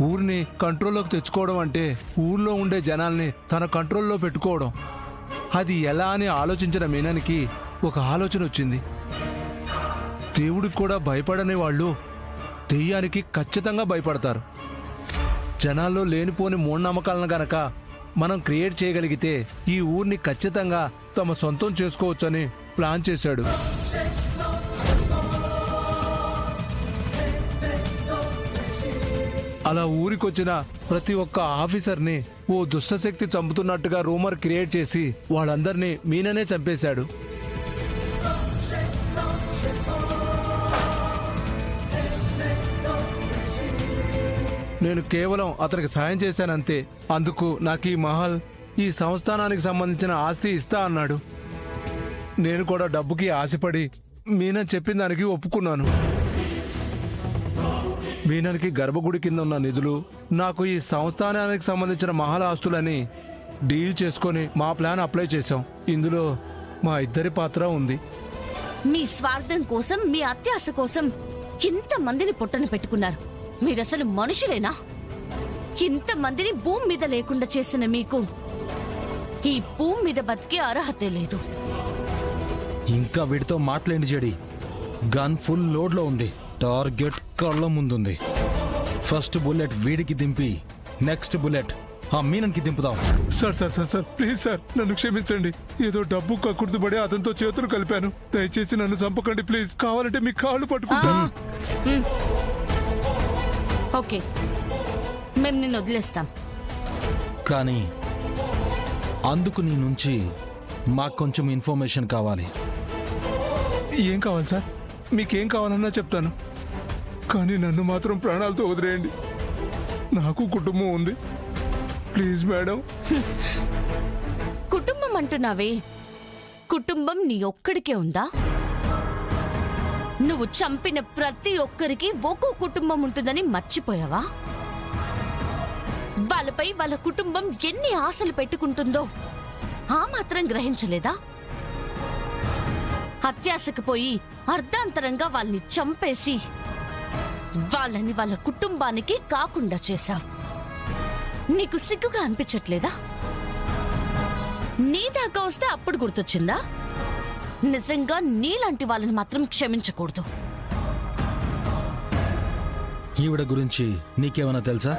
ఊరిని కంట్రోల్లోకి తెచ్చుకోవడం అంటే ఊర్లో ఉండే జనాల్ని తన కంట్రోల్లో పెట్టుకోవడం. అది ఎలా అని ఆలోచించిన మీనానికి ఒక ఆలోచన వచ్చింది. దేవుడికి కూడా భయపడని వాళ్ళు దెయ్యానికి ఖచ్చితంగా భయపడతారు. జనాల్లో లేనిపోని మూఢనమ్మకాలను గనక మనం క్రియేట్ చేయగలిగితే ఈ ఊరిని ఖచ్చితంగా తమ సొంతం చేసుకోవచ్చని ప్లాన్ చేశాడు. అలా ఊరికొచ్చిన ప్రతి ఒక్క ఆఫీసర్ని ఓ దుష్టశక్తి చంపుతున్నట్టుగా రూమర్ క్రియేట్ చేసి వాళ్ళందరినీ మీననే చంపేశాడు. నేను కేవలం అతనికి సాయం చేశానంతే. అందుకు నాకు ఈ మహల్, ఈ సంస్థానానికి సంబంధించిన ఆస్తి ఇస్తా అన్నాడు. నేను కూడా డబ్బుకి ఆశపడి మీనా చెప్పిన దానికి ఒప్పుకున్నాను. మీనానికి గర్భగుడి కింద ఉన్న నిధులు, నాకు ఈ సంస్థానానికి సంబంధించిన మహల్ ఆస్తులని డీల్ చేసుకొని మా ప్లాన్ అప్లై చేశాం. ఇందులో మా ఇద్దరి పాత్ర ఉంది. మీ స్వార్థం కోసం, మీ అత్యాశ కోసం ఇంతమందిని పొట్టన పెట్టుకున్నారు. మీరసలు మనుషులేనా? ఇంతమందిని భూమి మీద లేకుండా చేసిన మీకు ఈ భూమి మీద బతికే అర్హతే లేదు. ఇంకా వీడితో మాట్లాడి చెడి. గన్ ఫుల్ లోడ్ లో ఉంది. టార్గెట్ కళ్ళ ముందుంది. ఫస్ట్ బుల్లెట్ వీడికి దింపి నెక్స్ట్ బుల్లెట్ ఆ మీనన్కి దింపుదాం. Sir sir sir sir please sir, నన్ను క్షమించండి. ఏదో డబ్బు కక్కుర్తుపడి అతనితో చేతులు కలిపాను. దయచేసి నన్ను చంపకండి ప్లీజ్. కావాలంటే మీ కాళ్ళు పట్టుకుంటాను. ఓకే, మేము నిన్ను వదిలేస్తాం. కానీ అందుకు నీ నుంచి మాకు కొంచెం ఇన్ఫర్మేషన్ కావాలి. ఏం కావాలి సార్? మీకేం కావాలన్నా చెప్తాను, కానీ నన్ను మాత్రం ప్రాణాలతో వదిలేయండి. నాకు కుటుంబం ఉంది. Please madam. కుటుంబం అంటున్నావే, కుటుంబం నీ ఒక్కడికే ఉందా? నువ్వు చంపిన ప్రతి ఒక్కరికి ఒక్కో కుటుంబం ఉంటుందని మర్చిపోయావా? వాళ్ళపై వాళ్ళ కుటుంబం ఎన్ని ఆశలు పెట్టుకుంటుందో ఆ మాత్రం గ్రహించలేదా? అత్యాశకు పోయి అర్ధాంతరంగా వాళ్ళని చంపేసి వాళ్ళని వాళ్ళ కుటుంబానికి కాకుండా చేశావు. నీకు సిగ్గుగా అనిపించట్లేదా? నీ దాకా వస్తే అప్పుడు గుర్తొచ్చిందా? నిజంగా నీలాంటి వాళ్ళని మాత్రం క్షమించకూడదు. ఈవిడ గురించి నీకేమైనా తెలుసా?